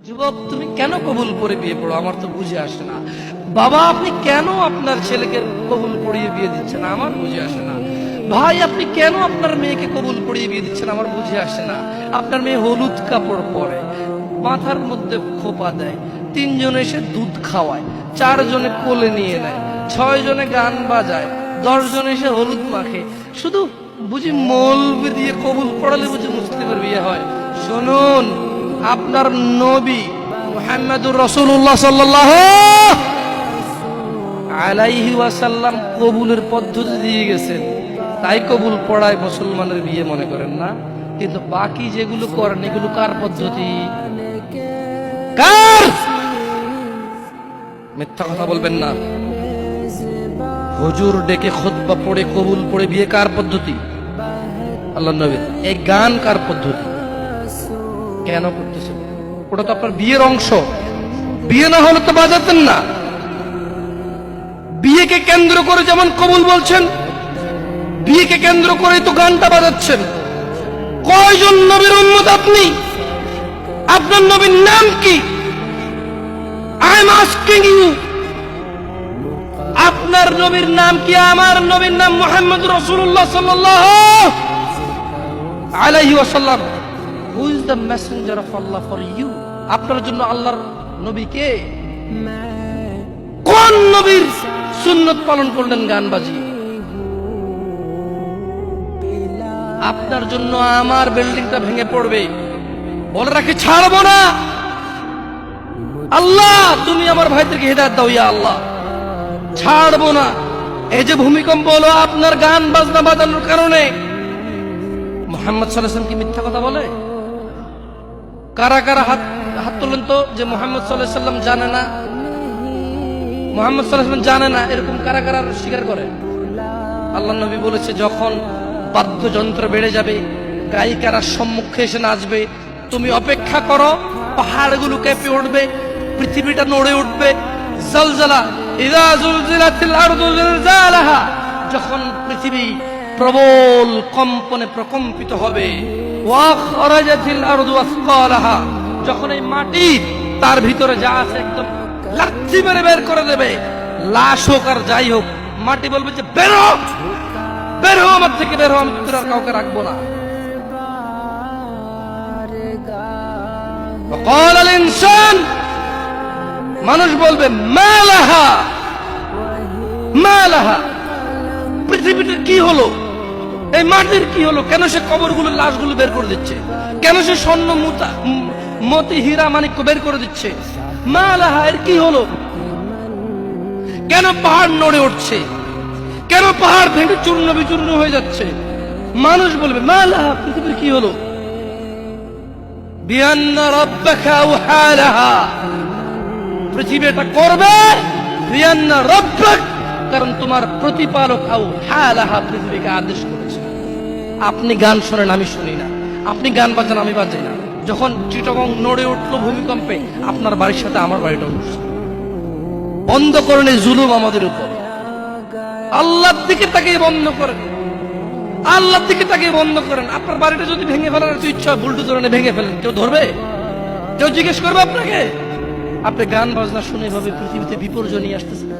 যুবক, তুমি কেন কবুল করে বিয়ে পড়ো? আমার তো বুঝে আসে না। বাবা, আপনি কেন আপনার ছেলেকে কবুল পড়িয়ে বিয়ে দিচ্ছেন? আমার বুঝে আসে না। ভাই, আপনি কেন আপনার মেয়েকে কবুল পড়িয়ে বিয়ে দিচ্ছেন? আমার বুঝে আসে না। আপনার মেয়ে হলুদ কাপড় পরে, মাথার মধ্যে খোপা দেয়, 3 জন এসে দুধ খাওয়ায়, 4 জনে কোলে নিয়ে নেয়, 6 জনে গান বাজায়, 10 জন এসে হলুদ মাখে। শুধু বুঝি মৌলবি দিয়ে কবুল পড়ালে বুঝি মুসলিমের বিয়ে হয়? শুনুন, আপনার নবী মুহাম্মদুর রাসূলুল্লাহ সাল্লাল্লাহু আলাইহি ওয়াসাল্লাম কবুলের পদ্ধতি দিয়ে গেছেন, তাই কবুল পড়ায় মুসলমানের বিয়ে মনে করেন না। কিন্তু বাকি যেগুলো করেন এগুলো কার পদ্ধতি? কার? মিথ্যা কথা বলবেন না। হুজুর ডেকে খুতবা পড়ে কবুল পড়ে বিয়ে কার পদ্ধতি? আল্লাহর নবী। এই গান কার পদ্ধতি? কেন করতেছেন? ওটা তো আপনার বিয়ের অংশ। বিয়ে না হলে তো বাজাতেন না। বিয়েকে কেন্দ্র করে যেমন কবুল বলছেন, বিয়েকে কেন্দ্র করে তো গানটা বাজাচ্ছেন। কয়জন নবীর উম্মত আপনি? আপনার নবীর নাম কি? আই এম আস্কিং ইউ, আপনার নবীর নাম কি? আমার নবীর নাম মুহাম্মদ রাসূলুল্লাহ সাল্লাল্লাহু আলাইহি ওয়াসাল্লাম। Who is the messenger of Allah for you? আপনার জন্য আল্লাহর নবী কে? কোন নবীর সুন্নত পালন করলেন গান বাজিয়ে? আপনার জন্য আমার বিল্ডিংটা ভেঙে পড়বে, বলে রাখি ছাড়বো না। আল্লাহ, তুমি আমার ভাইদেরকে হিদায়াত দাও ইয়া আল্লাহ, ছাড়বো না। এই যে ভূমিকম্প হলো আপনার গান বাজনা বাজানোর কারণে। মুহাম্মদ সাল্লাল্লাহু আলাইহি ওয়াসাল্লাম কি মিথ্যা কথা বলে? কারা কারা হাত তোলেন তো যে মুহাম্মদ সাল্লাল্লাহু আলাইহি ওয়াসাল্লাম জানে না, মুহাম্মদ সাল্লাল্লাহু আলাইহি ওয়াসাল্লাম জানে না, এরকম কারা কারা স্বীকার করে? আল্লাহর নবী বলেছে, যখন বাদ্যযন্ত্র বেড়ে যাবে, গায়িকারা সম্মুখে এসে নাচবে, তুমি অপেক্ষা করো, পাহাড়গুলো কেঁপে উঠবে, পৃথিবীটা নড়ে উঠবে। জালজালা, ইযা জুলজিলাতিল আরদু জিলজালাহা, যখন পৃথিবী প্রবল কম্পনে প্রকম্পিত হবে। ওয়া খরাজাতিল আরদু আসকালাহা, যখন এই মাটি তার ভিতরে যা আছে একদম লাথি মেরে বের করে দেবে, লাশ হোক আর যাই হোক, মাটি বলবে যে বেরো, বের হো আমার থেকে, বের হো, আমি তোর আর কাউকে রাখবো না। وقال الانسان, মানুষ বলবে মা লাহা, মা লাহা, পৃথিবীটার কি হলো? এই মাটির কি হলো? কেন সে কবরগুলো লাশগুলো বের করে দিচ্ছে? কেন সে স্বর্ণ মতি হীরা মানিক্য বের করে দিচ্ছে? মা লাহা, এর কি হলো? কেন পাহাড় নড়ে উঠছে? কেন পাহাড় ভেঙে চূর্ণ বিচূর্ণ হয়ে যাচ্ছে? মানুষ বলবে মা লাহা, পৃথিবীর কি হলো? বিআন্না রাব্বাকা আওহা লাহা, পৃথিবী এটা করবে। বিআন্না রাব্বাক, কারণ তোমার প্রতিপালক আওহা লাহা, পৃথিবীকে আদেশ করেছে। আপনি গান শোনেন, আমি শুনি না। আপনি গান বাজান, আমি বাজাই না। যখন চিটাগং নড়ে উঠলো ভূমিকম্পে, আপনার বাড়ির সাথে আমার বাড়িটা উঠছে। বন্ধ করেন এই জুলুম আমাদের উপর। আল্লাহর দিকে তাকিয়ে বন্ধ করেন, আল্লাহর দিকে তাকিয়ে বন্ধ করেন। আপনার বাড়িটা যদি ভেঙে ফেলার ইচ্ছা, বুলডোজার এনে ভেঙে ফেলেন, কেউ ধরবে? কেউ জিজ্ঞেস করবে আপনাকে? আপনি গান বাজনা শুনে এভাবে পৃথিবীতে বিপর্যয় নিয়ে আসতেছেন।